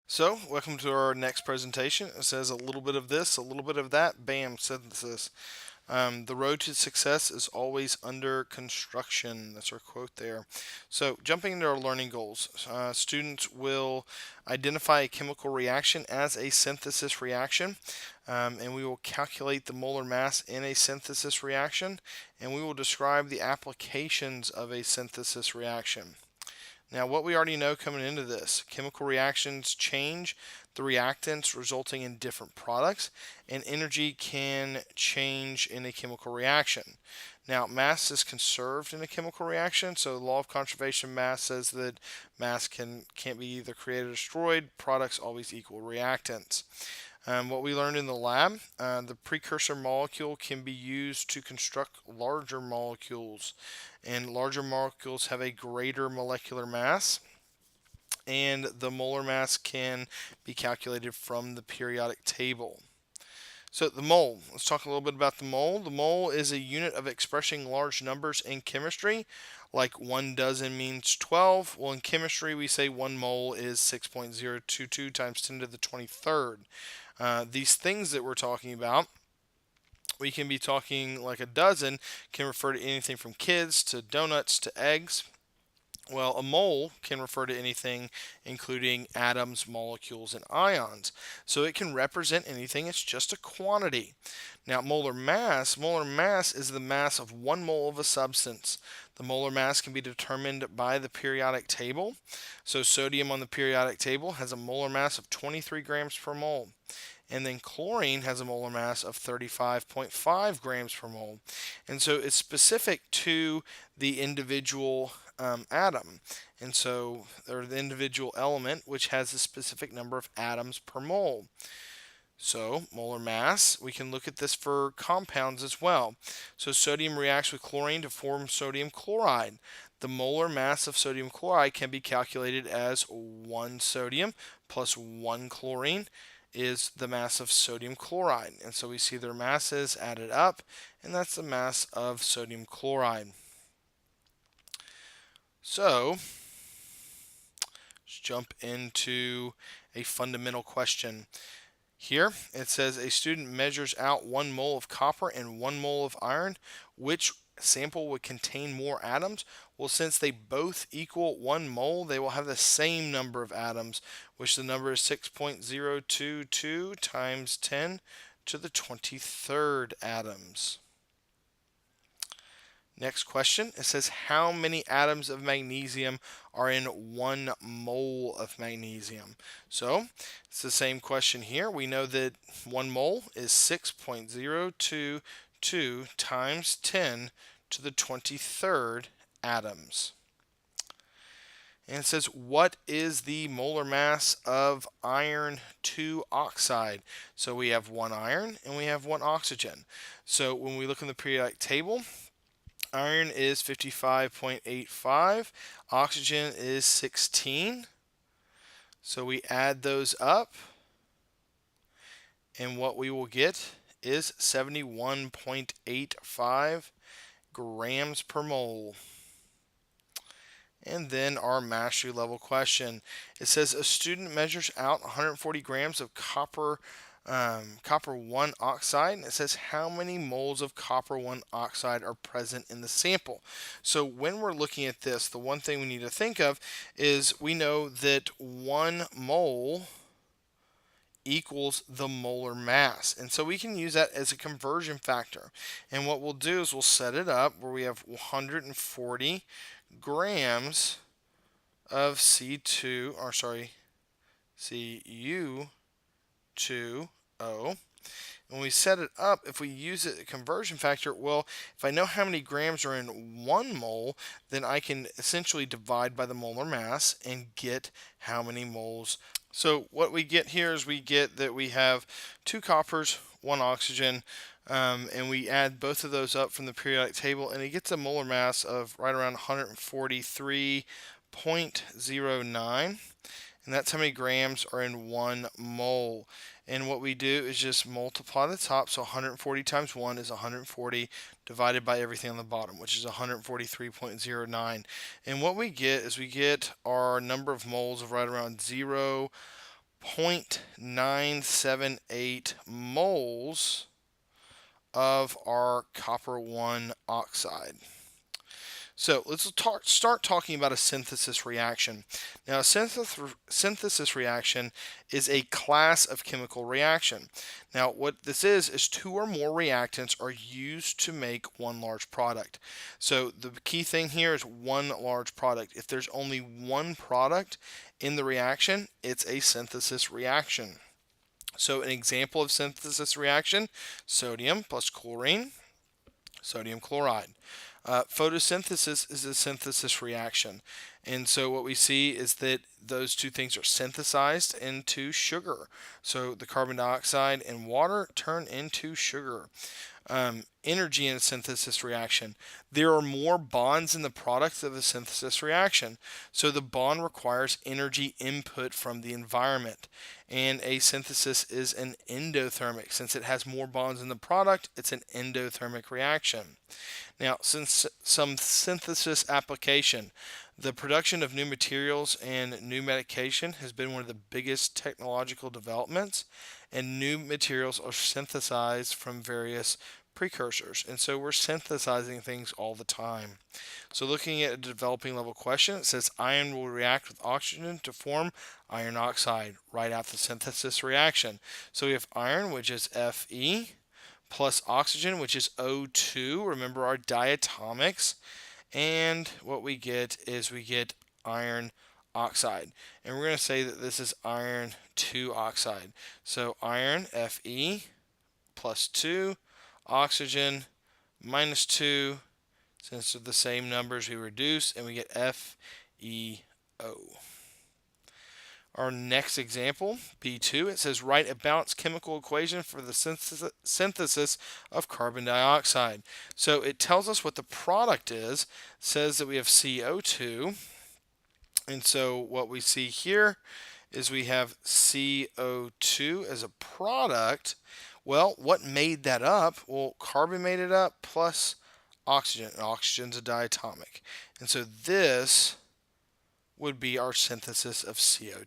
So, welcome to our next presentation. It says a little bit of this, a little bit of that, bam, synthesis. The road to success is always under construction. That's our quote there. So, jumping into our learning goals, students will identify a chemical reaction as a synthesis reaction, and we will calculate the molar mass in a synthesis reaction, and we will describe the applications of a synthesis reaction. Now, what we already know coming into this, chemical reactions change the reactants, resulting in different products, and energy can change in a chemical reaction. Now, mass is conserved in a chemical reaction, so the law of conservation of mass says that mass can't be either created or destroyed. Products always equal reactants. What we learned in the lab, the precursor molecule can be used to construct larger molecules, and larger molecules have a greater molecular mass, and the molar mass can be calculated from the periodic table. So the mole, let's talk a little bit about the mole. The mole is a unit of expressing large numbers in chemistry, like 1 dozen means 12. Well, in chemistry, we say 1 mole is 6.022 times 10 to the 23rd. These things that we're talking about, we can be talking like a dozen, can refer to anything from kids to donuts to eggs. Well, a mole can refer to anything including atoms, molecules, and ions. So it can represent anything, it's just a quantity. Now, molar mass is the mass of 1 mole of a substance. The molar mass can be determined by the periodic table. So sodium on the periodic table has a molar mass of 23 grams per mole. And then chlorine has a molar mass of 35.5 grams per mole. And so it's specific to the individual atom. And so, or the individual element, which has a specific number of atoms per mole. So, molar mass, we can look at this for compounds as well. So, sodium reacts with chlorine to form sodium chloride. The molar mass of sodium chloride can be calculated as 1 sodium plus 1 chlorine is the mass of sodium chloride. And so we see their masses added up, and that's the mass of sodium chloride. So, let's jump into a fundamental question. Here it says a student measures out 1 mole of copper and 1 mole of iron. Which sample would contain more atoms? Well, since they both equal 1 mole, they will have the same number of atoms, which the number is 6.022 times 10 to the 23rd atoms. Next question, it says how many atoms of magnesium are in 1 mole of magnesium? So it's the same question here. We know that 1 mole is 6.022 times 10 to the 23rd atoms. And it says, what is the molar mass of iron 2 oxide? So we have 1 iron and we have 1 oxygen. So when we look in the periodic table, iron is 55.85, oxygen is 16. So we add those up, and what we will get is 71.85 grams per mole. And then our mastery level question. It says a student measures out 140 grams of copper 1 oxide. And it says how many moles of copper 1 oxide are present in the sample. So when we're looking at this, the one thing we need to think of is we know that 1 mole equals the molar mass. And so we can use that as a conversion factor. And what we'll do is we'll set it up where we have 140 grams of C2, or sorry, Cu2O. When we set it up, if we use it a conversion factor, well, if I know how many grams are in 1 mole, then I can essentially divide by the molar mass and get how many moles. So what we get here is we get that we have 2 coppers, 1 oxygen, and we add both of those up from the periodic table, and it gets a molar mass of right around 143.09. And that's how many grams are in 1 mole. And what we do is just multiply the top. So 140 times 1 is 140 divided by everything on the bottom, which is 143.09. And what we get is we get our number of moles of right around 0. 0.978 moles of our copper 1 oxide. So let's start talking about a synthesis reaction. Now, a synthesis reaction is a class of chemical reaction. Now, what this is two or more reactants are used to make one large product. So the key thing here is one large product. If there's only one product in the reaction, it's a synthesis reaction. So an example of synthesis reaction, sodium plus chlorine, sodium chloride. Photosynthesis is a synthesis reaction. And so what we see is that those two things are synthesized into sugar. So the carbon dioxide and water turn into sugar. Energy in a synthesis reaction. There are more bonds in the product of a synthesis reaction. So the bond requires energy input from the environment. And a synthesis is an endothermic. Since it has more bonds in the product, it's an endothermic reaction. Now, since some synthesis application, the production of new materials and new medication has been one of the biggest technological developments, and new materials are synthesized from various precursors. And so we're synthesizing things all the time. So looking at a developing level question, it says iron will react with oxygen to form iron oxide. Write out the synthesis reaction. So we have iron, which is Fe, plus oxygen, which is O2. Remember our diatomics. And what we get is we get iron oxide. And we're going to say that this is iron 2 oxide. So iron, Fe, plus 2, oxygen, minus 2. Since they're the same numbers, we reduce, and we get FeO. Our next example, B2, it says write a balanced chemical equation for the synthesis of carbon dioxide. So it tells us what the product is, says that we have CO2. And so what we see here is we have CO2 as a product. Well, what made that up? Well, carbon made it up plus oxygen. And oxygen's a diatomic. And so this would be our synthesis of CO2.